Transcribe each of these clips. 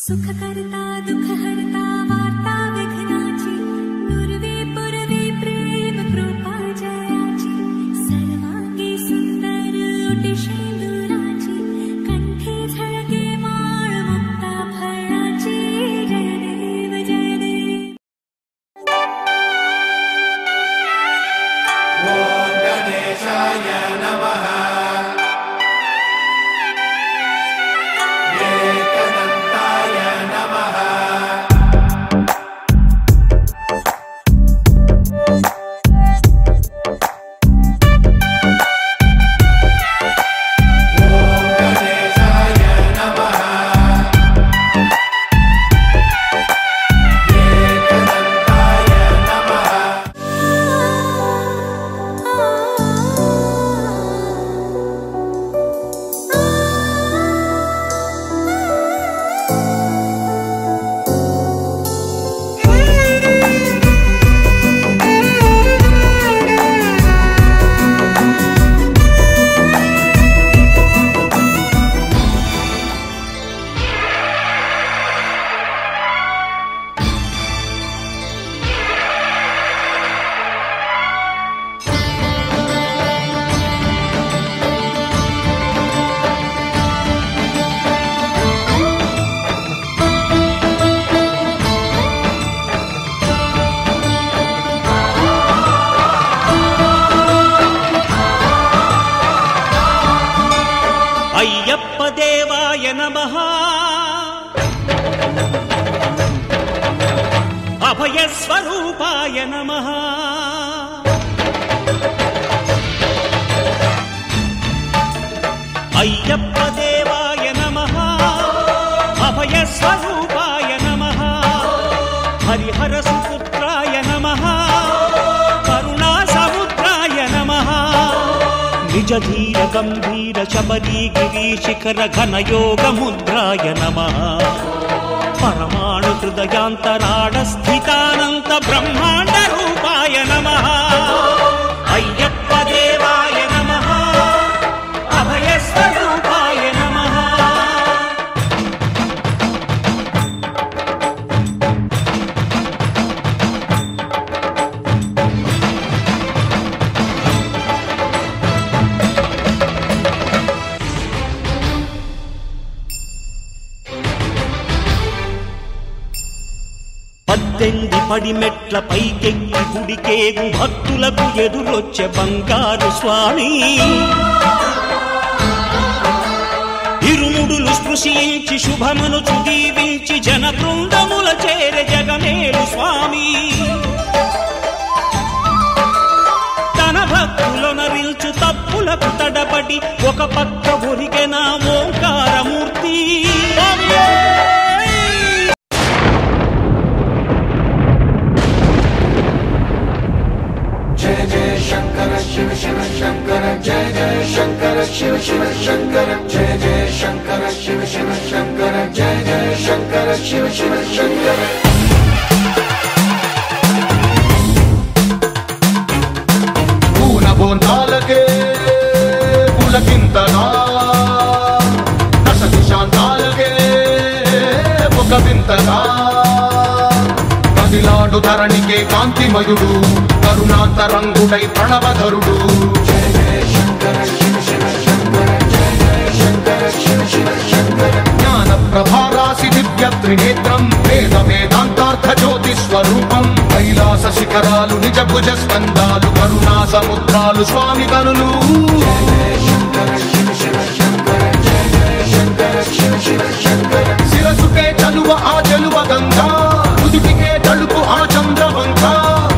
सुखकर्ता दुःखहर्ता वार्ता विघ्नाची नुर्वे पुरवे प्रेम कृपा जयाची सर्वांगी सुंदर उटिशेंदुराची कंठे झळके माळ मुक्ता फळाची जय देव जय देव। ओम गणेशाय नमः। अय्यप्प देवाय नमः। अभयस्वरूपाय नमः। अय्यप्प देवाय नमः। अभयस्वरूपाय नमः। हरिहरसुपुत्राय नमः। करुणासमुद्राय नमः। निज धीर गंभीर शबरी गिरीशिखर घनयोग मुद्राय नमः। परमाणु हृदयांतराळ स्थितानंत ब्रह्मांड रूपाय नमः। अय्यप्प देवाय नमः। अभयस्वरूपाय नमः। పద్దెంది పడిమెట్ల పైకెక్కి గుడికేగు భక్తులకు ఎదురొచ్చే బంగారు స్వామి। ఇరుముడులు స్పృశించి శుభమును దీవించి జన బృందముల చేరే జగమేలు స్వామి। తన భక్తులనరిల్చు తప్పులకు తడబడి ఒక పక్క ఒరిగెన ఓంకారమూర్తి। जय जय शंकर शिव शिव शंकर जय जय शंकर शिव शिव शंकर जय जय शंकर शिव शिव शंकर जय जय शंकर शिव शिव शंकर। पून बोंतालके पुलकिंतना दश दिशांतालके मुखविंतना కదిలాడు ధరణికే కాంతిమయుడు కరుణాంతరంగుడై ప్రణవధరుడు। జయ జయ శంకర శివ శివ శంకర జయ జయ శంకర శివ శివ శంకర। జ్ఞాన ప్రభారాసి దివ్య త్రినేత్రం వేద వేదాంతార్థ జ్యోతి స్వరూపం కైలాస శిఖరాలు నిజ భుజ స్కందాలు కరుణా సముద్రాలు స్వామి కనులు। జయ జయ శంకర శివ శివ శంకర జయ జయ శంకర శివ శివ శంకర। శిరసుకే చలువ ఆ చలువ గంగా ృతికే తలుపు ఆ చంద్రవంక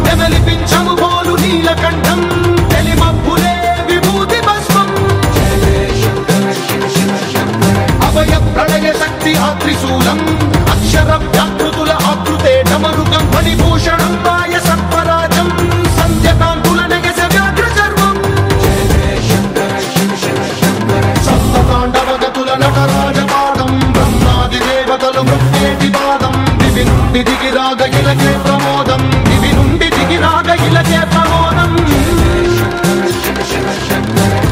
నెమలిపించము బోలు నీలకంఠం తెలిమబ్బులే విభూతి భస్మం। జయ జయ శంకర శివ శివ శంకర। అభయ ప్రళయ శక్తి ఆ త్రిశూలం అక్షర వ్యాకృతుల ఆకృతే డమరుకం మణిభూషణం మాయ సర్పరాజం సంధ్యకాంతుల నెగస వ్యాఘ్ర చర్మం। జయ జయ శంకర శివ శివ శంకర। సప్తతాండవగతుల నటరాజపాదం బ్రహ్మాది దేవతలు మృత్యేటి పాదం దివి నుండి దిగిరాగ ఇలకే ప్రమోదం దివి నుండి దిగిరాగ ఇలకే ప్రమోదం।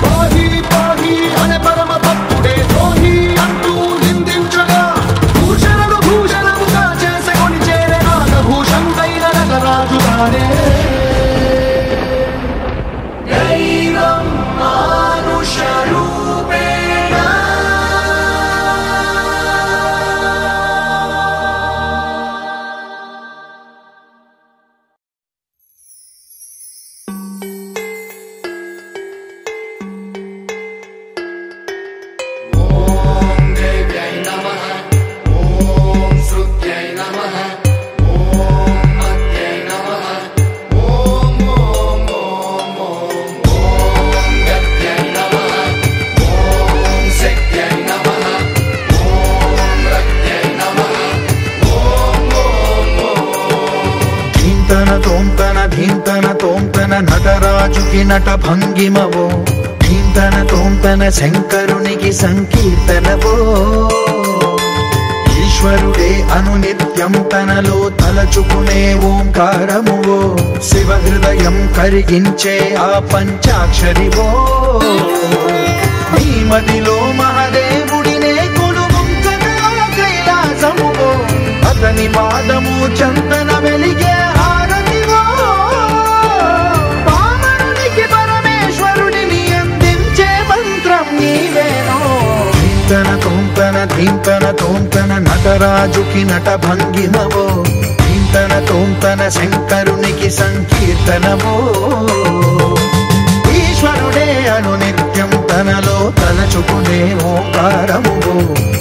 పాహి పాహి అనే పరమ భక్తుడే ద్రోహి అంటూ నిందించగా భూషణుడు తోంతన ధీంతన తోంతన నటరాజుకి నట భంగిమవో ధీంతన తోంతన శంకరునికి సంకీర్తనవో ఈశ్వరుడే అనునిత్యం తనలో తలచుకునే ఓంకారమువో శివ హృదయం కరిగించే ఆ పంచాక్షరివో నీ మదిలో మహాదేవుడినే కొలువుంకగా కైలాసమువో అతని పాదము చందన వెలిగే హారతివో పామరునికి పరమేశ్వరుడిని అందించే మంత్రం నీవేనో ధీంతన తోంతన ధీంతన తోంతన నటరాజుకి నట భంగిమవో ధీంతన తోంతన శంకరునికి సంకీర్తనవో ఈశ్వరుడే అనునిత్యం తనలో తలచుకునే ఓంకారమువో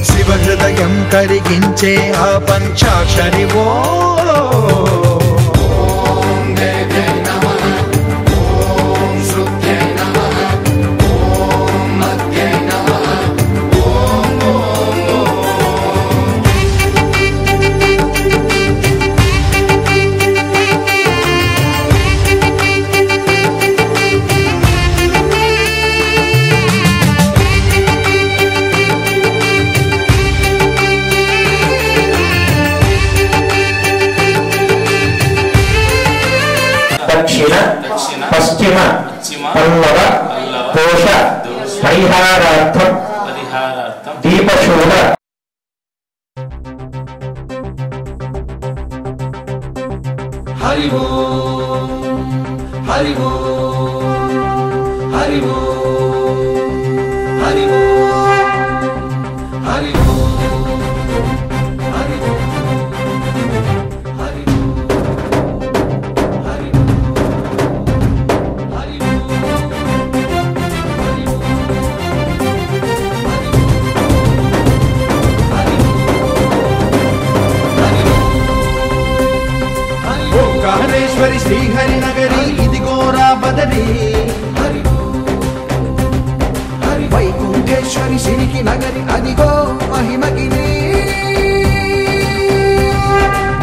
శివ హృదయం కరిగించే ఆ పంచాక్షరివో దక్షిణ పశ్చిమ పల్లవ దోష పరిహారార్థం దీపశూల హరి ఓం హరి ఓం హరి ఓం హరి ఓం హరి ఓం హరి ఓం ఓంకారేశ్వరి శ్రీహరి నగరి ఇదిగోరా బదరి వైకుంఠేశ్వరి సిరికి నగరి అదిగో మహిమగిరి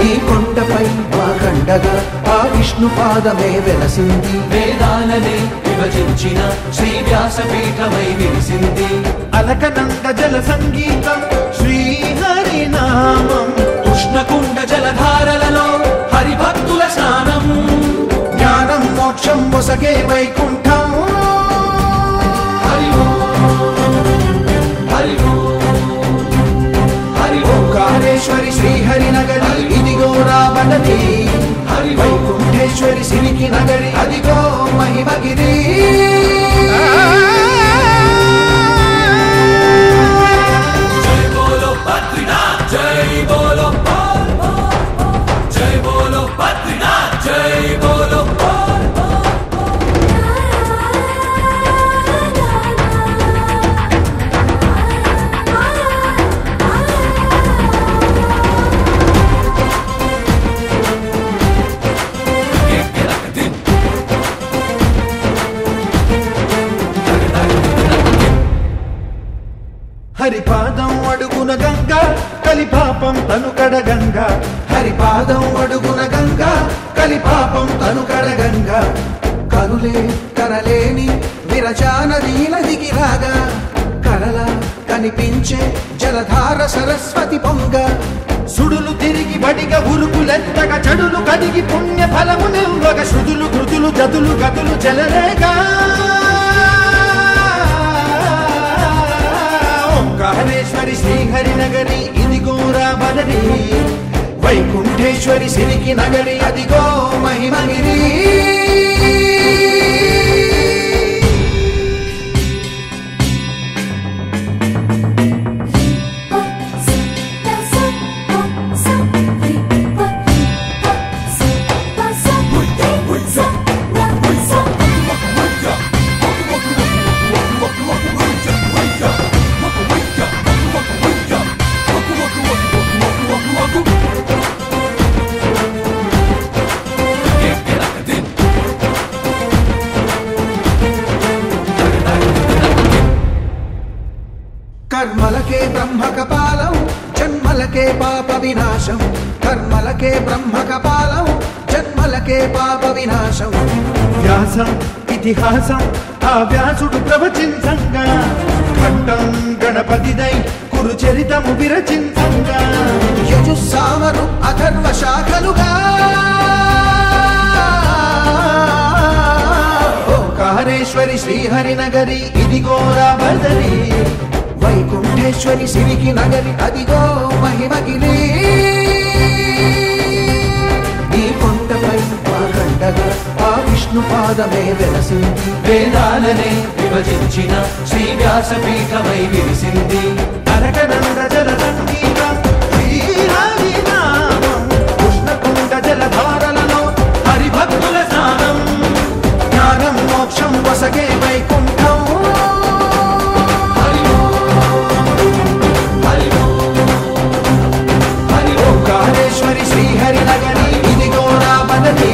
ఈ కొండపై మా కండగా ఆ విష్ణు పాదమే వెలసింది వేదాలనే విభజించిన శ్రీ వ్యాసపీఠమై విరిసింది అలకనంద జల సంగీతం శ్రీహరి నామం ఉష్ణకుండ జలధారలలో హరిభక్తుల స్నానం జ్ఞానం మోక్షం మొసగే వైకుంఠం హరి ఓం హరి ఓం హరి ఓంకారేశ్వరి శ్రీహరి నగరి ఇదిగో రాబడది హరి వైకుంఠేశ్వరి సిరికి నగరి అదిగో మహిమగిరి జై బోలో బద్రీనాథ్ జై బోలో జై బోలో బద్రీనాథ్ జై బోలో హరిపాదం అడుగున గంగా కలిపాపం తను కడగంగా హరిపాదం అడుగున గంగా కలిపాపం తను కడగంగా కనులే కనలేని విరచానది నదికి రాగా కలలా కనిపించే జలధార సరస్వతి పొంగ సుడులు తిరిగి బడిగా ఉరుకులెత్తగా చెడులు కడిగి పుణ్య ఫలము నిల్వగ శృతులు కృతులు జతులు గతులు చెలరేగా ఓంకారేశ్వరి శ్రీహరి నగరి ఇదిగో రాబడరి వైకుంఠేశ్వరి సిరికి నగరి అదిగో మహిమగిరి కర్మలకే బ్రహ్మ కపాలం జన్మలకే పాప వినాశం కర్మలకే బ్రహ్మ కపాలం జన్మలకే పాప వినాశం. వ్యాసం ఇతిహాసం ఆ వ్యాసుడు ప్రవచించంగా, ఖండం గణపతిదై కురు చరితము విరచించంగా, యజుస్సామరు అథర్వ శాఖలుగా ఓంకారేశ్వరి శ్రీహరి నగరి ఇదిగో రాబదరి, వైకుంఠేశ్వరి శివికి నగరి అదిగో మహిమగిరి. ఈ కొండపై వాగండగా ఆ విష్ణు పాదమే వెలసింది, వేదాలనే విభజించిన శ్రీ వ్యాసపీఠమై విరిసింది. నరకనంద జల సంగీతం శ్రీహరి నామం, కృష్ణకుండ జలధారలలో హరిభక్తుల స్నానం, జ్ఞానం మోక్షం వసగే వైకుంఠం. ఓంకారేశ్వరి శ్రీహరి నగరి ఇదిగో రాబదరి,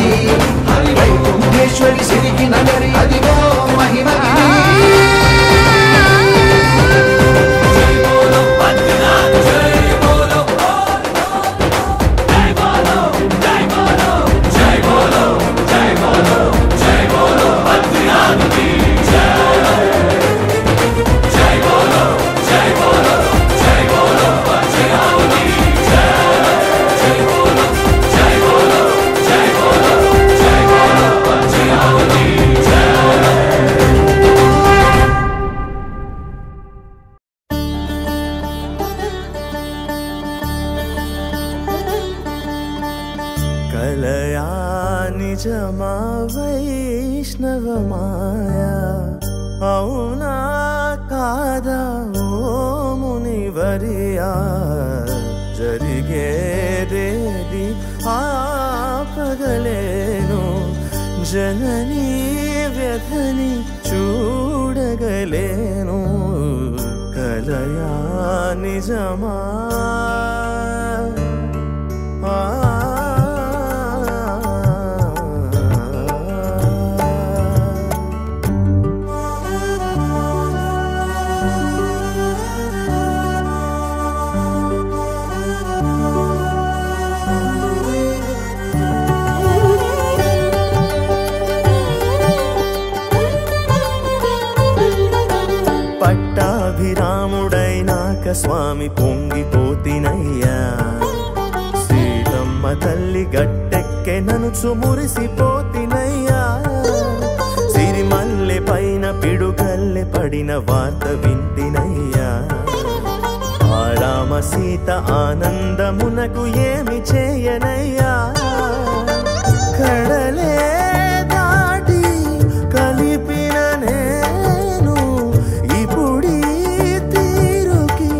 వైకుంఠేశ్వరి సిరికి నగరి అదిగో మహిమగిరి. కలయా నిజమా వైష్ణవ మాయా, అవునా కాదా ఓ మునివరియా, జరిగేదేది ఆపగలేను, జననీ వ్యధని చూడగలేను. కలయా నిజమా పట్టాభిరాముడైనాక స్వామి పొంగిపోతినయ్యా, సీతమ్మ తల్లి గట్టెక్కె ననుచు మురిసిపోతినయ్యా, సిరిమల్లె పైన పిడుగల్లె పడిన వార్త వింటినయ్యా, ఆ రామ సీత ఆనందమునకు ఏమి చేయనయ్యా, కడలే దాటి కలిపిన నేను ఇప్పుడీ తీరుకి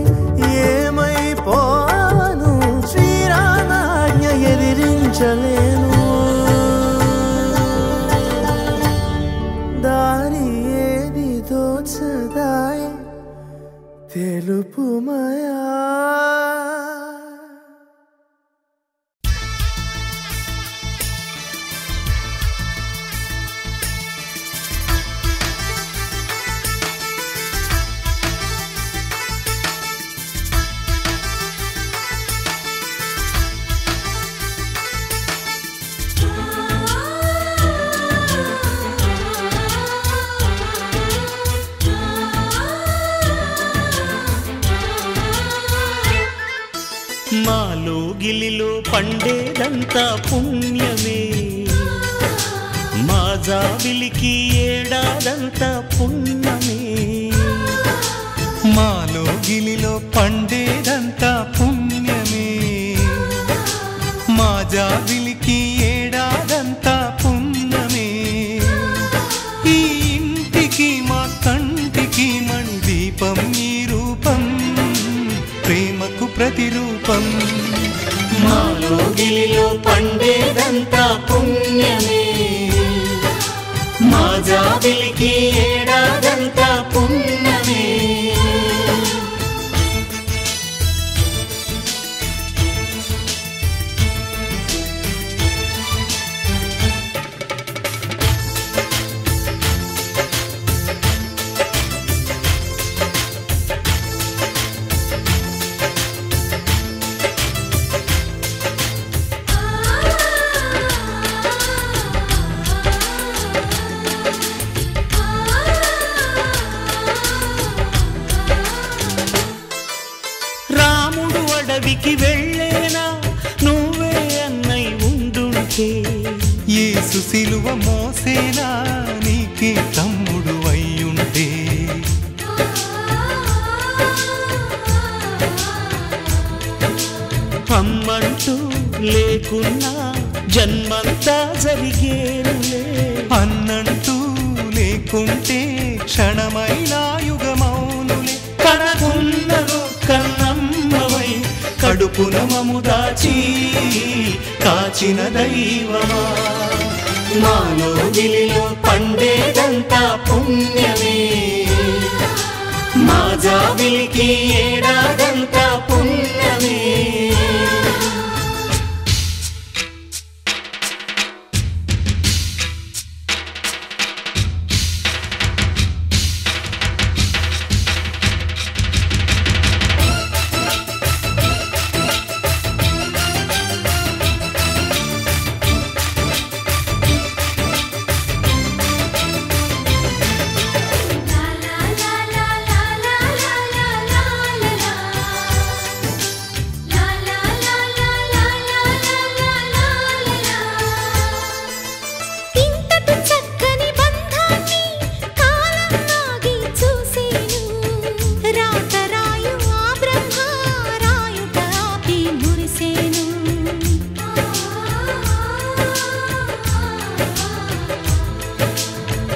ఏమైపోను, శ్రీరామాజ్ఞ ఎదిరించలేను, దారి ఏది తోచదాయ్ తెలుపుమయా. మాలో గిలిలో పండేదంతా పుణ్యమే, మా జాబిలికి ఏడాదంతా పుణ్యమే, మాలో గిలిలో పండేదంతా పుణ్యమే, మా జాబిలికి ఏడాదంతా పుణ్యమే. ఈ ఇంటికి మా కంటికి మణి దీపం ఈ రూపం, ప్రేమకు ప్రతిరూపం. మాలో గిలిలో పండేదంతా పుణ్యమే, మా జాబిలికి ఏడాదంతా పుణ్యమే. కొడుకే యేసు సిలువ మోసేనా నీకే తమ్ముడు అయ్యుంటే అమ్మంటూ లేకున్నా జన్మంతా జరిగేనులే అన్నంటూ లేకుంటే క్షణమైనా యుగమౌనులే కనకున్నదో కన్నమ్మవై కడుపున మము దాచి కాచిన దైవమా మాలో గిలిలో పండేదంతా పుణ్యమే మా జాబిలికి ఏడాదంతా పుణ్యమే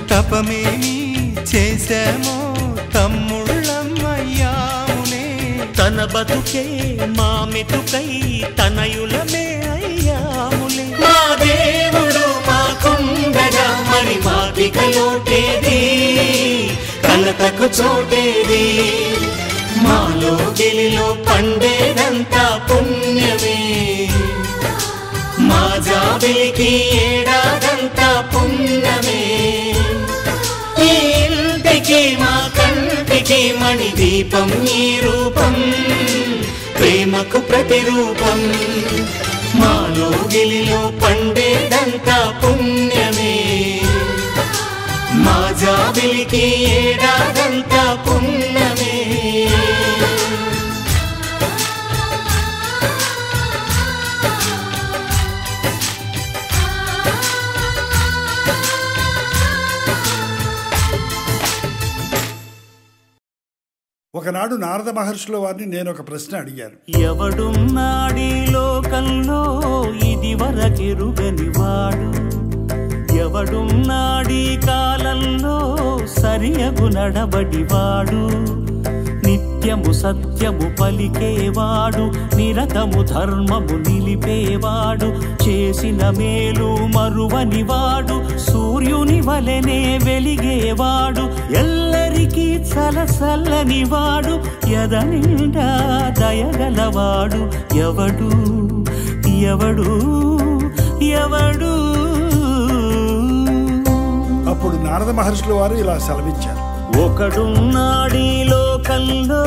తపమేమి చేశామో తమ్ముళ్ళమయ్యామునే తన బతుకే మా మెతుకై తనయులమే అయ్యాములే మా దేవుడు మాకుండగా మరి మాదిక లోటేది కలతకు చోటేది మాలో గిలిలో పండేదంతా పుణ్యమే మా జాబిలికి ఏడాదంతా పుణ్యమే ఈ ఇంటికి మా కంటికి మణి దీపం ఈ రూపం ప్రేమకు ప్రతిరూపం మాలో గిలిలో పండేదంతా పుణ్యమే మా జాబిలికి ఏడాదంతా పుణ్యమే ఒకనాడు నారద మహర్షుల వారిని నేను ఒక ప్రశ్న అడిగాను. ఎవడున్నాడీ లోకంలో ఇది వరకెరుగని వాడు ఎవడున్నాడీ కాలంలో సరియగు నడబడివాడు నిత్యము సత్యము పలికేవాడు నిరతము ధర్మము నిలిపేవాడు చేసిన మేలు మరువనివాడు సూర్యుని వలెనే వెలిగేవాడు ఎల్లరికీ చలసల్లనివాడు ఎదనిండా దయగలవాడు ఎవడు ఎవడు ఎవడు. అప్పుడు నారద మహర్షుల వారు ఇలా సెలవిచ్చారు. ఒకడున్నాడీ లోకంలో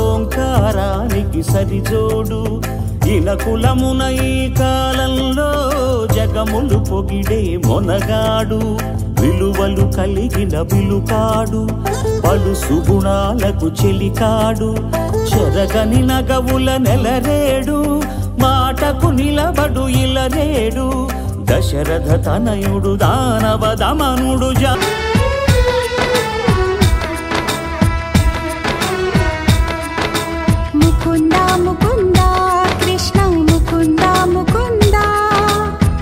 ఓంకారానికి సరిజోడు ఇలకులమున ఈ కాలంలో జగములు పొగిడే మొనగాడు విలువలు కలిగిన విలుకాడు పలు సుగుణాలకు చెలికాడు చెరగని నగవుల నెలరేడు మాటకు నిలబడు ఇలరేడు దశరథ తనయుడు దానవ దమనుడు ముకుంద ముకుంద కృష్ణ ముకుంద ముకుంద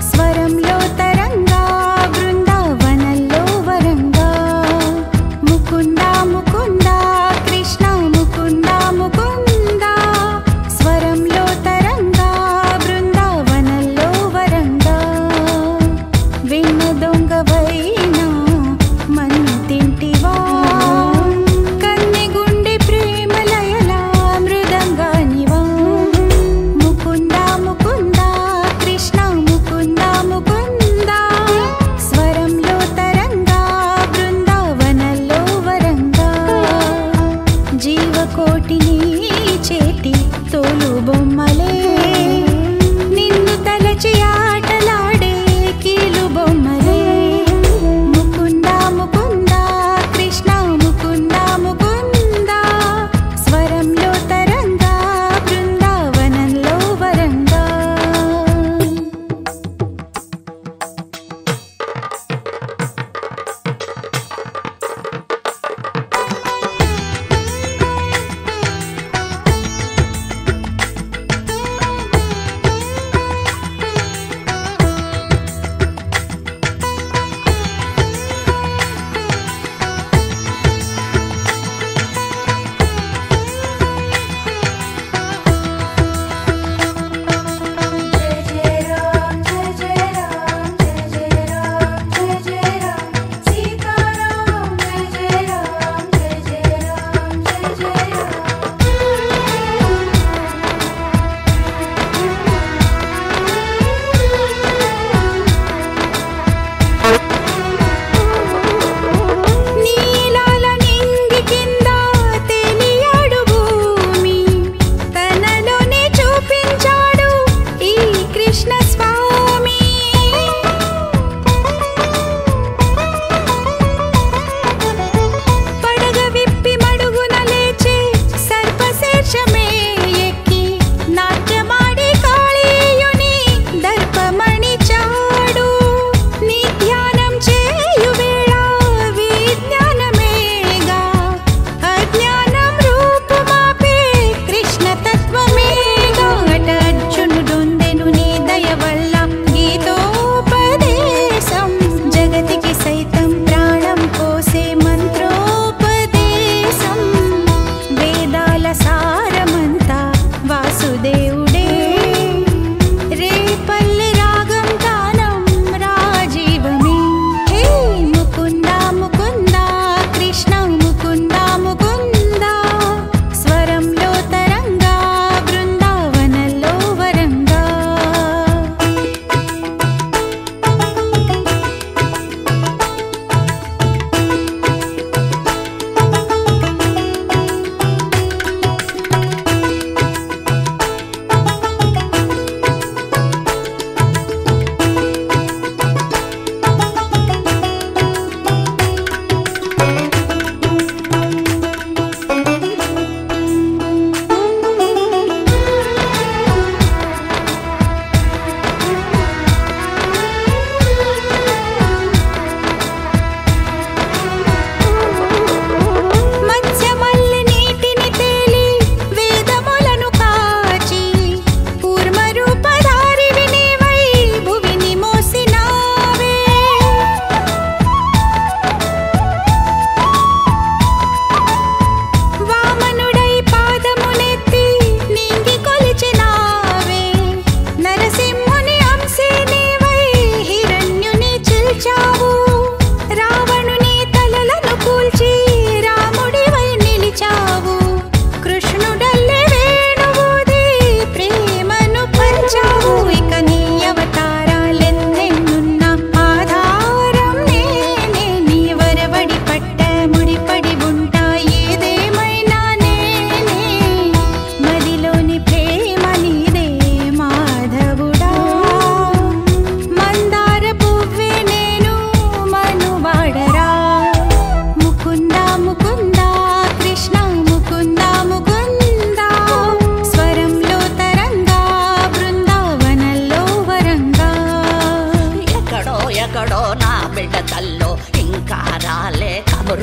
స్వరంలో తరంగా బృందావనంలో వరంగా ముకుంద ముకుంద కృష్ణ ముకుంద ముకుంద స్వరంలో తరంగా బృందావనంలో వరంగా వెన్న దొంగవైనా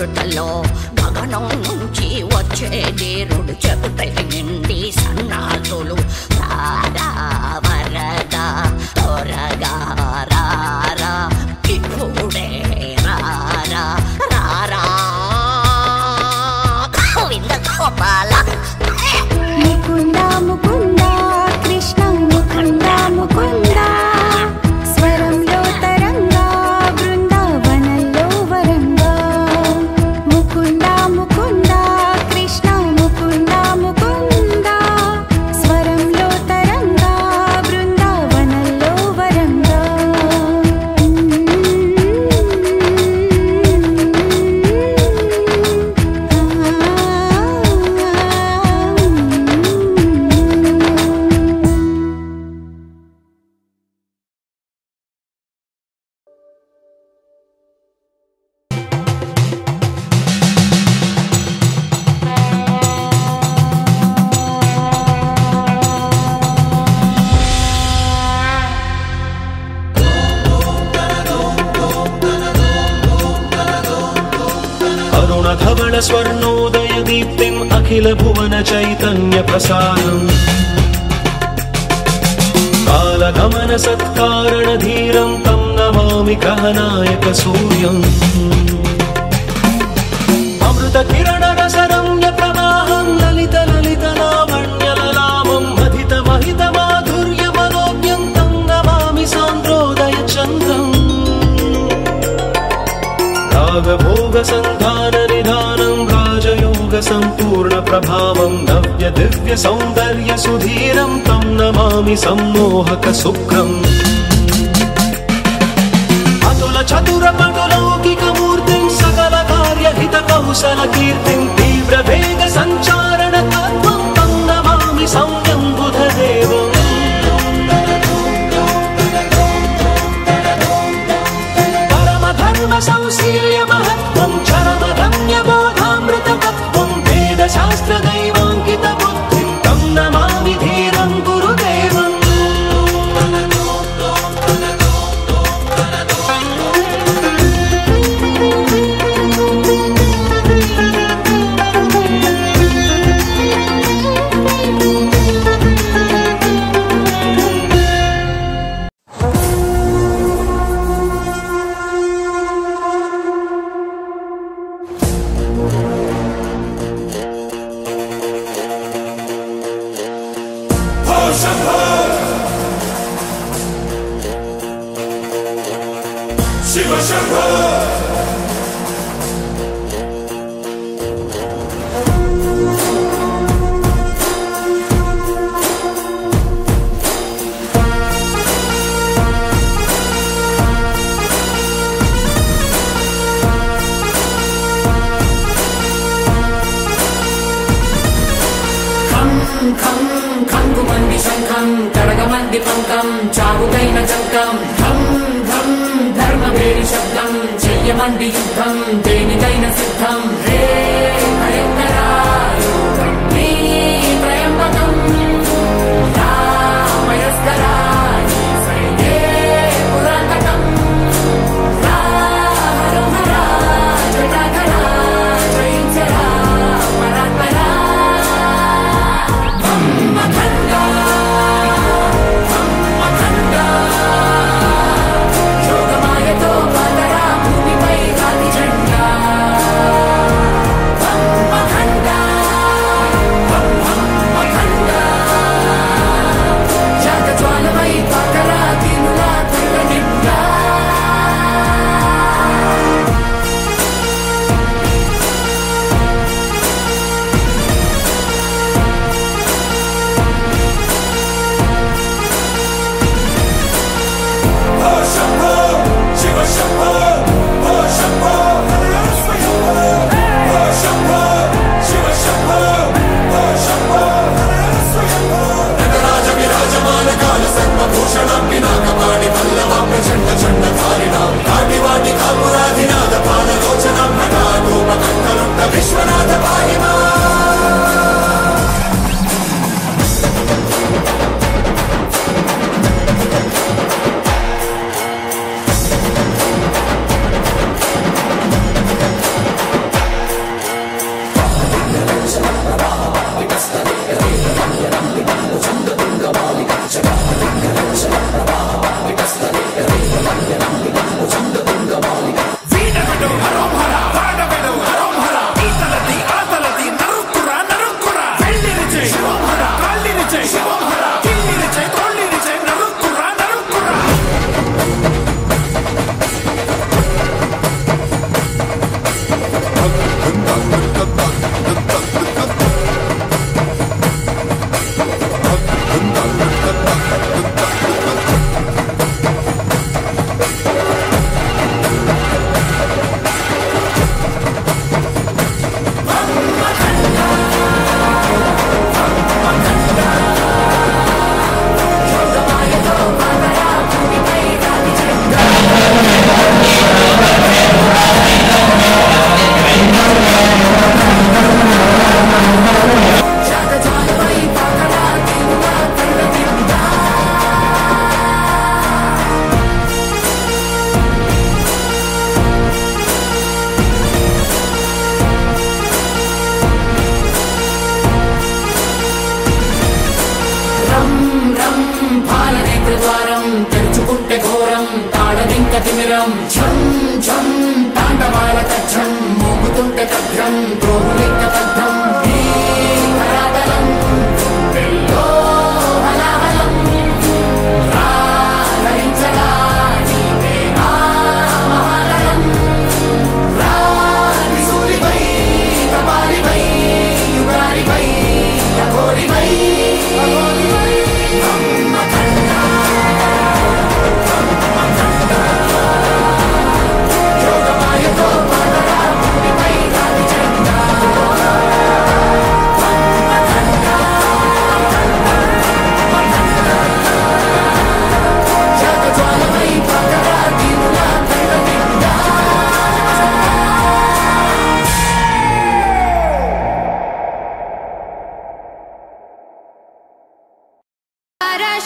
పురుటలో గగనం నుంచి వచ్చే నీరుడు చెబుతే నిండి సన్నాసులు రారా వరగా త్వరగా రారా ఇప్పుడే రారా రారా గోవింద గోపాల ముకుంద ముకుంద కృష్ణ ముకుంద ముకుంద స్వరంలో తరంగా బృందావనంలో వరంగా ముకుంద ముకుంద కృష్ణ ముకుంద ముకుంద స్వరంలో తరంగా బృందావనంలో వరంగా धवल स्वर्णोदय दीप्तिम् अखिल भुवन चैतन्य प्रसारम् कालगमन सत्कारण धीरं तं नमामि ग्रहनायक सूर्यम् अमृत किरण रसरम्य प्रवाहं ललित ललित लावण्य ललामं महित महित माधुर्य मनोज्ञं तं नमामि सान्द्रोदय चन्द्रम् रागभोग संधान निधानं राजयोग संपूर्ण प्रभावं नव्य दिव्य सौंदर्य सुधीरं तं नमामि सम्मोहक शुक्रम् अतुल चतुर पटुलौकिक मूर्तिं सकल कार्य हित कौशल कीर्तिं तीव्र वेग संचारण तत्त्वं तं नमामि संयं बुधदेवम् संशील्य महत्त्वं चरमधन्य बोधामृत तत्त्वं वेदशास्त्र दैवाङ्कित बुद्धिं तं नमामि धीरं गुरुदेवम् ఖంగుమంది శంఖం కడగమంది పంకం చావుకైన చంకం ధం ధం ధర్మవేరి శబ్దం చెయ్యమంది యుద్ధం దేనికైన సిద్ధం హే భయంకరా నీ త్రయంబకం రామయస్కరా సైన్యే పురాతకం రాహరోహరా జటాధరా జయించరా పరాత్పరా యోగమాయతో పాదరా భూమిపై గాలి జెండా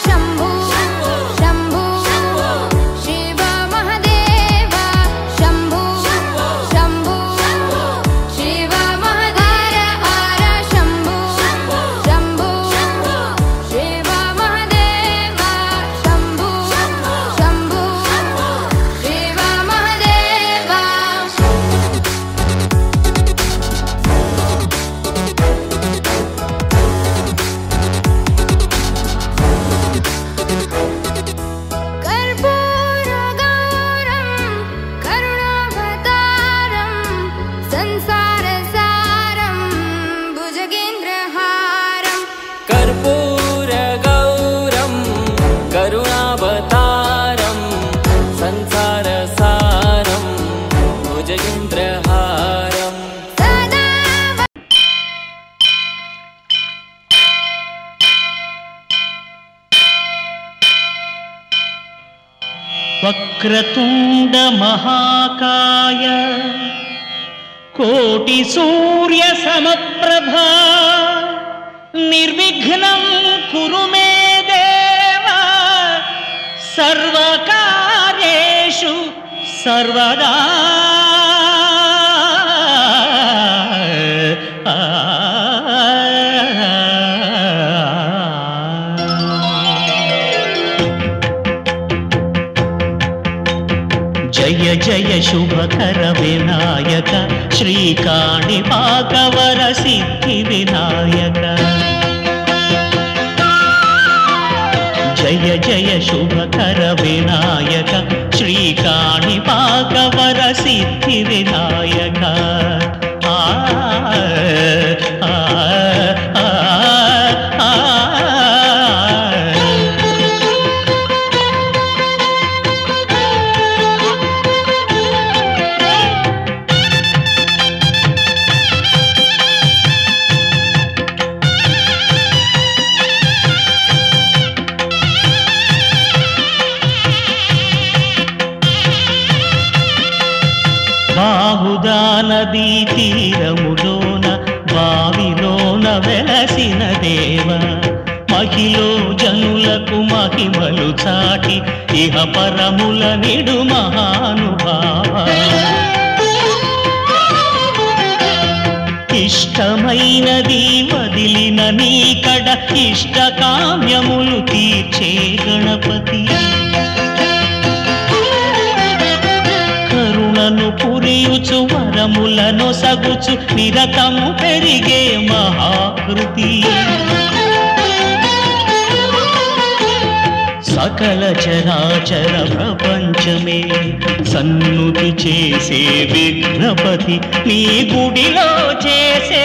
शम्भो शम्भो शिव महदेव शम्भो शम्भो शिव महदेव हर शम्भो शम्भो शिव महदेव शम्भो शम्भो शिव महदेव कर्पूरगौरं करुणावतारं संसारसारं भुजगेन्द्रहारं कर्पूरगौरं करुणावतारं संसारसारं भुजगेन्द्रहारं వక్రతుండ మహాకాయ కోటి సూర్య సమప్రభా నిర్విఘ్నం కురు మే దేవ సర్వకార్యేషు సర్వదా జయ జయ శుభకర వినాయక శ్రీకాణిపాకవర సిద్ధి వినాయక జయ జయ శుభకర వినాయక శ్రీకాణిపాకవర సిద్ధి వినాయక ఆ ఆ ఆ ఆ బాహుదా నదీ తీరములోన బావిలోన వెలసిన దేవ మహిలో జనులకు మహిమలు చాటి ఇహ పరముల నిడు మహానుభావ ఇష్టమైనది వదిలిన నీకడ ఇష్ట కామ్యములు తీర్చే గణపతి కరుణను పురియుచు వరములను సగుచు నిరతము పెరిగే మహాకృతి సకల చరాచర ప్రపంచమే సన్నుతి చేసే విఘ్నపతి నీ గుడిలో చేసే